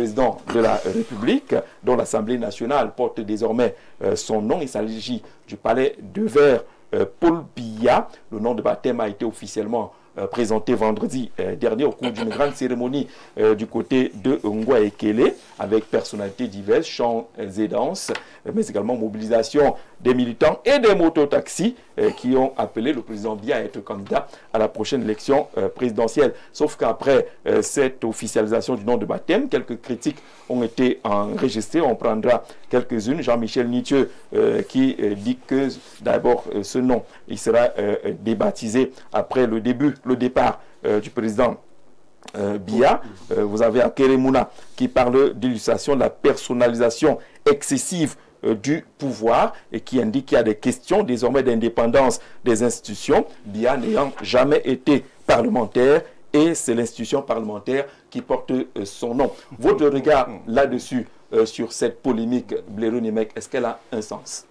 président de la République, dont l'Assemblée nationale porte désormais son nom. Il s'agit du palais de verre Paul Biya. Le nom de baptême a été officiellement présenté vendredi dernier au cours d'une grande cérémonie du côté de Ngwa Ekele, avec personnalités diverses, chants et danses, mais également mobilisation des militants et des mototaxis qui ont appelé le président Biya à être candidat à la prochaine élection présidentielle. Sauf qu'après cette officialisation du nom de baptême, quelques critiques ont été enregistrées. On prendra quelques-unes. Jean-Michel Nitieux qui dit que d'abord ce nom il sera débaptisé après le départ du président Biya. Vous avez Akeremouna qui parle d'illustration de la personnalisation excessive du pouvoir et qui indique qu'il y a des questions désormais d'indépendance des institutions, Biya n'ayant jamais été parlementaire, et c'est l'institution parlementaire qui porte son nom. Votre regard là-dessus, sur cette polémique, Blaireau Nemec, est-ce qu'elle a un sens?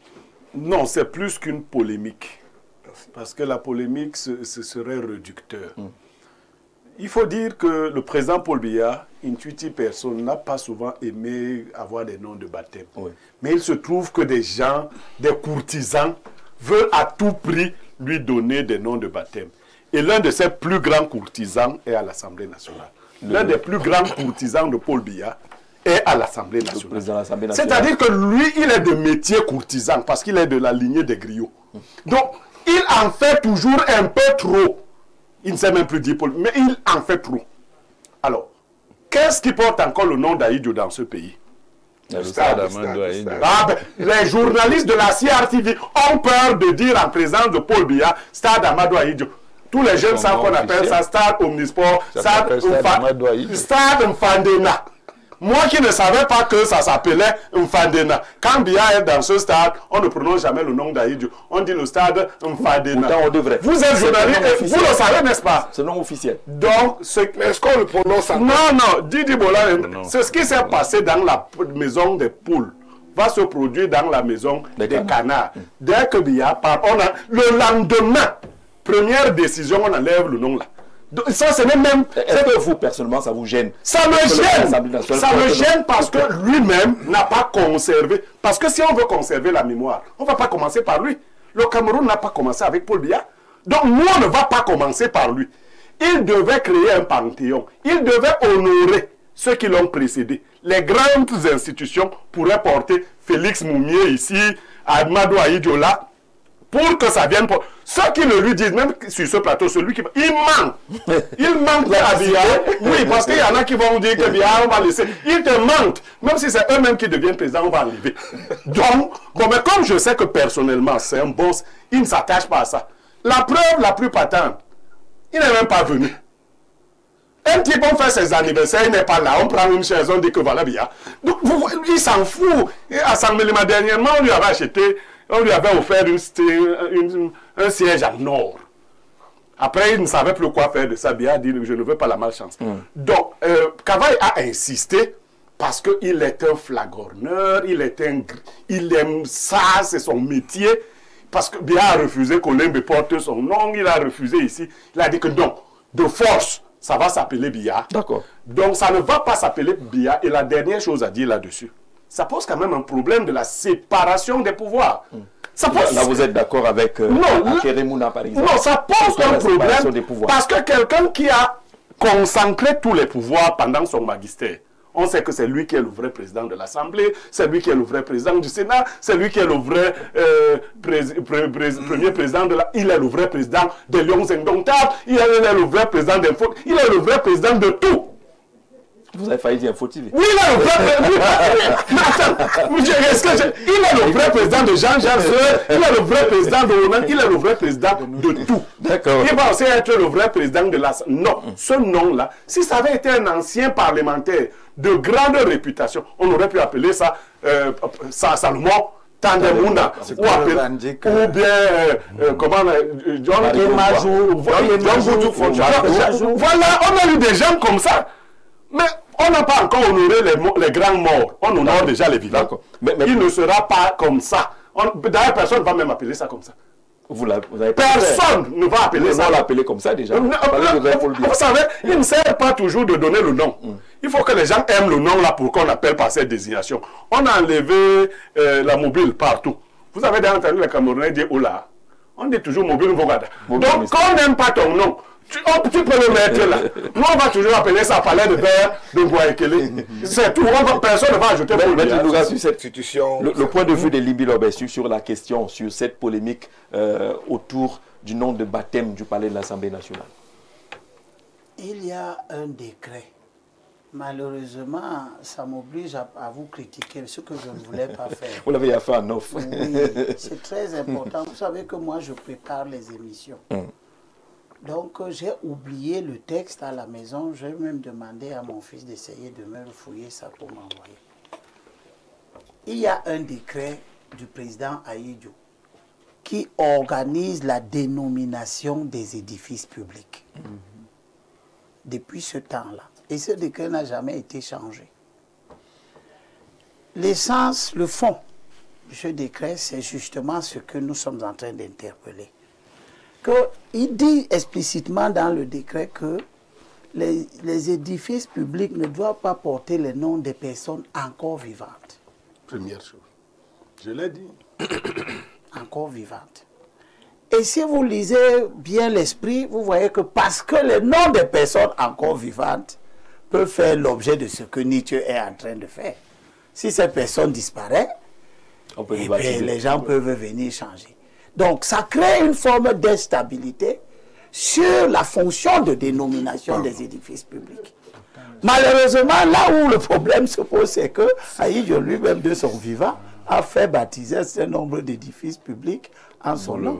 Non, c'est plus qu'une polémique. Parce que la polémique, ce serait réducteur. Il faut dire que le président Paul Biya, intuitive personne, n'a pas souvent aimé avoir des noms de baptême. Oui. Mais il se trouve que des gens, des courtisans, veulent à tout prix lui donner des noms de baptême. Et l'un de ses plus grands courtisans est à l'Assemblée nationale. L'un des plus grands courtisans de Paul Biya est à l'Assemblée nationale. C'est-à-dire que lui, il est de métier courtisan parce qu'il est de la lignée des griots. Donc, il en fait toujours un peu trop. Il ne sait même plus dire Paul, mais il en fait trop. Alors, qu'est-ce qui porte encore le nom d'Aïdjo dans ce pays? Les journalistes de la CRTV ont peur de dire en présence de Paul Biya, Stade Amadou Aïdjo. Tous les jeunes savent qu'on appelle ça Stade Omnisport, Stade Mfandena. Moi qui ne savais pas que ça s'appelait Mfandena. Quand Biya est dans ce stade, on ne prononce jamais le nom d'Aïdjo. On dit le stade Mfandena. Pourtant, on devrait. Vous êtes journaliste et vous le savez, n'est-ce pas? C'est non officiel. Donc, est-ce qu'on le prononce? Non, Didi Bola, c'est ce qui s'est passé dans la maison des poules va se produire dans la maison des canards. Dès que Biya part, le lendemain, première décision, on enlève le nom là. Donc, ça, c'est même... Est-ce que vous, personnellement, ça vous gêne? Ça me gêne. Ça me gêne parce que lui-même n'a pas conservé. Parce que si on veut conserver la mémoire, on ne va pas commencer par lui. Le Cameroun n'a pas commencé avec Paul Biya. Donc, nous, on ne va pas commencer par lui. Il devait créer un panthéon. Il devait honorer ceux qui l'ont précédé. Les grandes institutions pourraient porter Félix Moumié ici, Amadou Aïdjo là, pour que ça vienne pour... Ceux qui le lui disent, même sur ce plateau, celui qui... Il manque. Il manque à Biya. Oui, parce qu'il y en a qui vont dire que Biya, on va laisser. Il te manque. Même si c'est eux-mêmes qui deviennent présidents, on va enlever. Donc, mais comme je sais que personnellement, c'est un boss, il ne s'attache pas à ça. La preuve la plus patente, il n'est même pas venu. Un type, on fait ses anniversaires, il n'est pas là. On prend une chaise, on dit que voilà Biya. Donc, il s'en fout. Et à Sangbélima, dernièrement, on lui avait acheté... On lui avait offert un siège en or. Après, il ne savait plus quoi faire de ça. Biya a dit, je ne veux pas la malchance. Donc, Kavaï a insisté parce qu'il est un flagorneur, il aime ça, c'est son métier. Parce que Biya a refusé qu'Olembe porte son nom, il a refusé ici. Il a dit que non, de force, ça va s'appeler Biya. D'accord. Donc, ça ne va pas s'appeler Biya. Et la dernière chose à dire là-dessus, ça pose quand même un problème de la séparation des pouvoirs. Ça pose... Là, vous êtes d'accord avec Akeremouna, par exemple? Non, ça pose un problème parce que quelqu'un qui a concentré tous les pouvoirs pendant son magistère, on sait que c'est lui qui est le vrai président de l'Assemblée, c'est lui qui est le vrai président du Sénat, c'est lui qui est le vrai premier président de la... Il est le vrai président des Lions Indomptables, il est le vrai président d'Info, il est le vrai président de tout. Vous avez failli dire Info TV. Oui, il est le vrai il est le vrai président de Jean-Jacques Zeur, il est le vrai président de Ronan, il est le vrai président de tout. D'accord. Il va aussi être le vrai président de la... Non, ce nom-là, si ça avait été un ancien parlementaire de grande réputation, on aurait pu appeler ça Salomon Tandemuna, ou bien, comment, John Majou, voilà, on a eu des gens comme ça. Mais on n'a pas encore honoré les grands morts. On honore déjà les vivants. Mais il ne sera pas comme ça. D'ailleurs, personne ne va même appeler ça comme ça. Vous avez personne ne va appeler ça. On va l'appeler comme ça déjà. Vous savez, il ne sert pas toujours de donner le nom. Il faut que les gens aiment le nom là pour qu'on appelle par cette désignation. On a enlevé la mobile partout. Vous avez déjà entendu les Camerounais dire Oula. On dit toujours mobile Vogada. Donc quand on n'aime pas ton nom, tu peux le mettre là. Nous on va toujours appeler ça palais de verre de Boaekele. C'est tout. Personne ne va ajouter sur cette institution. Le point de vue de Liby Lobessu sur la question, sur cette polémique autour du nom de baptême du palais de l'Assemblée nationale. Il y a un décret. Malheureusement, ça m'oblige à vous critiquer, ce que je ne voulais pas faire. Vous l'avez fait en off. Oui, c'est très important. Vous savez que moi, je prépare les émissions. Donc, j'ai oublié le texte à la maison. J'ai même demandé à mon fils d'essayer de me fouiller ça pour m'envoyer. Il y a un décret du président Ahidjo qui organise la dénomination des édifices publics. Depuis ce temps-là. Et ce décret n'a jamais été changé. L'essence, le fond de ce décret, c'est justement ce que nous sommes en train d'interpeller. Il dit explicitement dans le décret que les édifices publics ne doivent pas porter le nom des personnes encore vivantes. Première chose. Je l'ai dit. Encore vivantes. Et si vous lisez bien l'esprit, vous voyez que parce que le nom des personnes encore vivantes peut faire l'objet de ce que Nietzsche est en train de faire. Si cette personne disparaît, les gens peuvent venir changer. Donc, ça crée une forme d'instabilité sur la fonction de dénomination des édifices publics. Malheureusement, là où le problème se pose, c'est que Ahidjo lui-même, de son vivant, a fait baptiser un certain nombre d'édifices publics en son nom.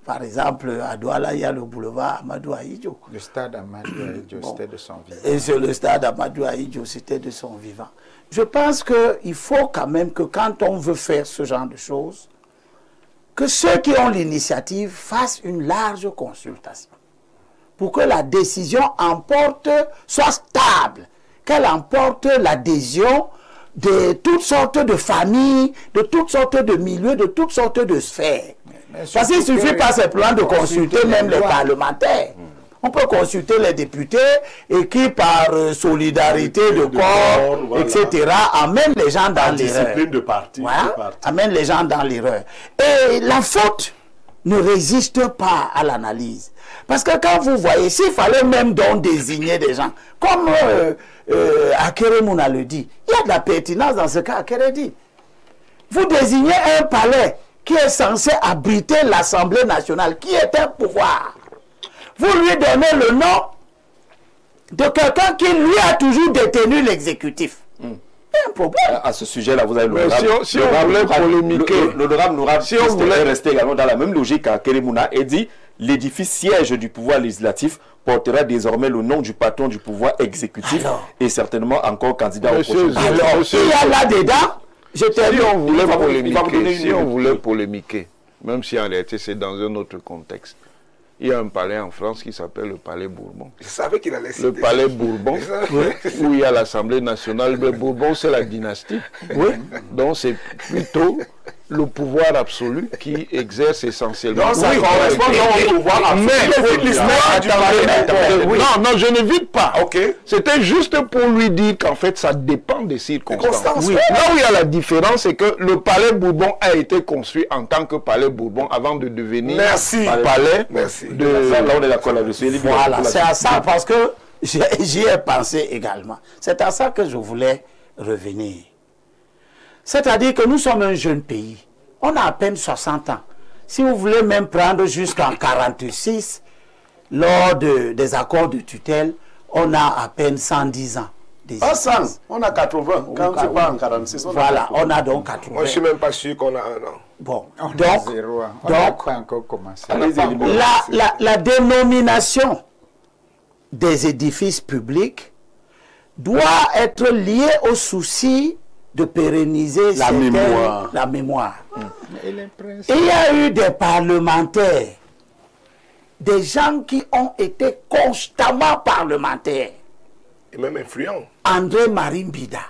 Par exemple, à Douala, il y a le boulevard Amadou Ahidjo. Le stade Amadou Ahidjo, c'était de son vivant. Et sur le stade Amadou Ahidjo, c'était de son vivant. Je pense qu'il faut quand même que quand on veut faire ce genre de choses, que ceux qui ont l'initiative fassent une large consultation pour que la décision soit stable, qu'elle emporte l'adhésion de toutes sortes de familles, de toutes sortes de milieux, de toutes sortes de sphères. Parce qu'il ne suffit pas simplement de consulter même les parlementaires. On peut consulter les députés et qui, par solidarité de corps, voilà, etc., amènent les gens dans l'erreur. Discipline de parti. Voilà, amènent les gens dans l'erreur. Et la faute ne résiste pas à l'analyse. Parce que quand vous voyez, s'il fallait même donc désigner des gens, comme Akere Mouna le dit, il y a de la pertinence dans ce cas Akere dit. Vous désignez un palais qui est censé abriter l'Assemblée nationale, qui est un pouvoir. Vous lui donnez le nom de quelqu'un qui, lui, a toujours détenu l'exécutif. Il y a un problème. À ce sujet-là, vous avez le si on voulait polémiquer, l'honorable Nourad, si on voulait rester également dans la même logique à Keremouna, et dit l'édifice siège du pouvoir législatif portera désormais le nom du patron du pouvoir exécutif et certainement encore candidat au prochain. Alors, il y a là-dedans, si on voulait polémiquer, même si en réalité c'est dans un autre contexte, il y a un palais en France qui s'appelle le palais Bourbon. Je savais qu'il allait citer. Le palais Bourbon, où il y a l'Assemblée nationale. Le Bourbon, c'est la dynastie. Oui. Donc c'est plutôt le pouvoir absolu qui exerce essentiellement. Donc ça correspond au pouvoir absolu. Non, je ne vide pas. C'était juste pour lui dire qu'en fait, ça dépend des circonstances. Oui. Là où il y a la différence, c'est que le palais Bourbon a été construit en tant que palais Bourbon avant de devenir palais. Merci. Là, on est d'accord là-dessus. Voilà, c'est à ça, parce que j'y ai pensé également. C'est à ça que je voulais revenir. C'est-à-dire que nous sommes un jeune pays. On a à peine 60 ans. Si vous voulez même prendre jusqu'en 46, lors des accords de tutelle, on a à peine 110 ans. Pas 100, on a 80. Quand c'est pas en 46, on voilà, on a donc 80. Moi, je ne suis même pas sûr qu'on a un an. Bon, on n'a pas encore commencé. La dénomination des édifices publics doit être liée au souci de pérenniser la mémoire. Il y a eu des parlementaires, des gens qui ont été constamment parlementaires. Et même influents. André Marimbida.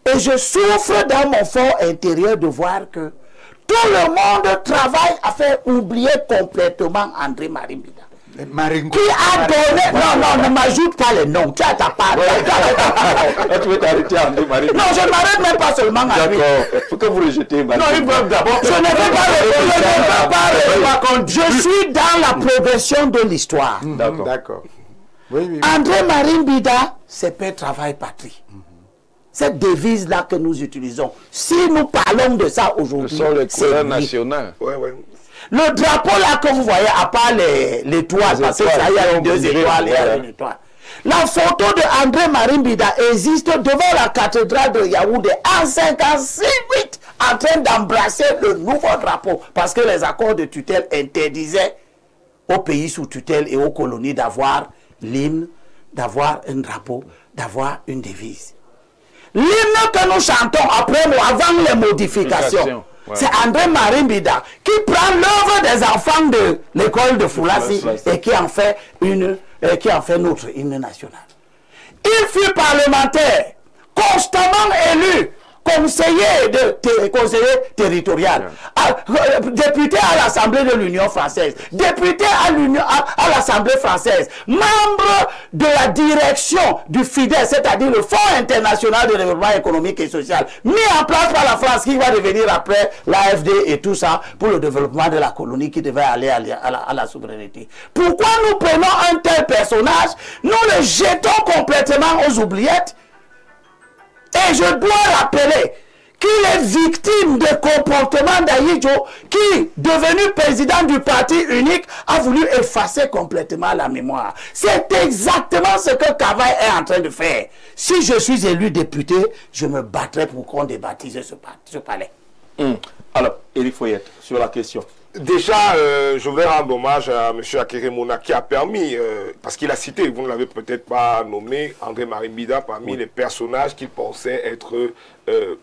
Et je souffre dans mon fort intérieur de voir que Tout le monde travaille à faire oublier complètement André Marimbida. Qui a donné... Non, ne m'ajoute pas les noms. Tu as ta part. Tu veux t'arrêter à André Marimbida? Non, je ne m'arrête même pas seulement à lui. D'accord. Faut que vous rejetez Marimbida. Non, ils veulent d'abord... Je ne veux pas répondre. Je suis dans la progression de l'histoire. D'accord. André Marimbida, c'est paix, travail, patrie. Cette devise-là que nous utilisons, si nous parlons de ça aujourd'hui, c'est national. Le drapeau là que vous voyez, à part l'étoile, parce que ça y a 2 étoiles et une étoile. La photo de André Marimbida existe devant la cathédrale de Yaoundé en 1958, en train d'embrasser le nouveau drapeau, parce que les accords de tutelle interdisaient aux pays sous tutelle et aux colonies d'avoir l'hymne, d'avoir un drapeau, d'avoir une devise. L'hymne que nous chantons après ou avant les modifications, c'est André Marimbida qui prend l'œuvre des enfants de l'école de Foulassi et qui en fait notre hymne national. Il fut parlementaire, constamment élu, conseiller territorial, député à l'Assemblée de l'Union française, député à l'Assemblée française, membre de la direction du FIDES, c'est-à-dire le Fonds international de développement économique et social, mis en place par la France, qui va devenir après l'AFD et tout ça, pour le développement de la colonie qui devait aller à la souveraineté. Pourquoi nous prenons un tel personnage, nous le jetons complètement aux oubliettes? Et je dois rappeler qu'il est victime de comportements d'Ahidjo qui, devenu président du parti unique, a voulu effacer complètement la mémoire. C'est exactement ce que Kavaï est en train de faire. Si je suis élu député, je me battrai pour qu'on débaptise ce palais. Alors, Éric Foyette, sur la question. Déjà, je voudrais rendre hommage à M. Akeremouna qui a permis, parce qu'il a cité, vous ne l'avez peut-être pas nommé, André Marimbida parmi les personnages qu'il pensait être,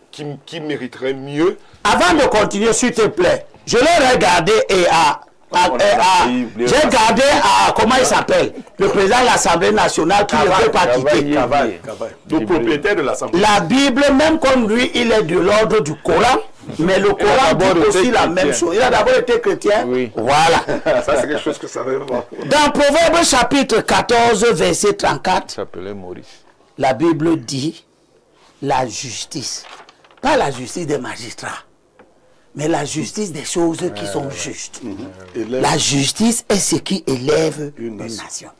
qui mériteraient mieux. Avant de continuer, s'il te plaît, je l'ai regardé et j'ai regardé comment il s'appelle, le président de l'Assemblée nationale qui ne veut pas quitter. Le propriétaire de l'Assemblée. La Bible, même comme lui, il est de l'ordre du Coran. Mais le Coran dit aussi la même chose. Il a d'abord été chrétien. Oui. Voilà. Ça, c'est quelque chose que ça veut voir. Dans Proverbe chapitre 14, verset 34, la Bible dit la justice. Pas la justice des magistrats, mais la justice des choses qui sont justes. La justice est ce qui élève une nation.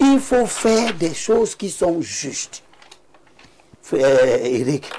Il faut faire des choses qui sont justes. Éric,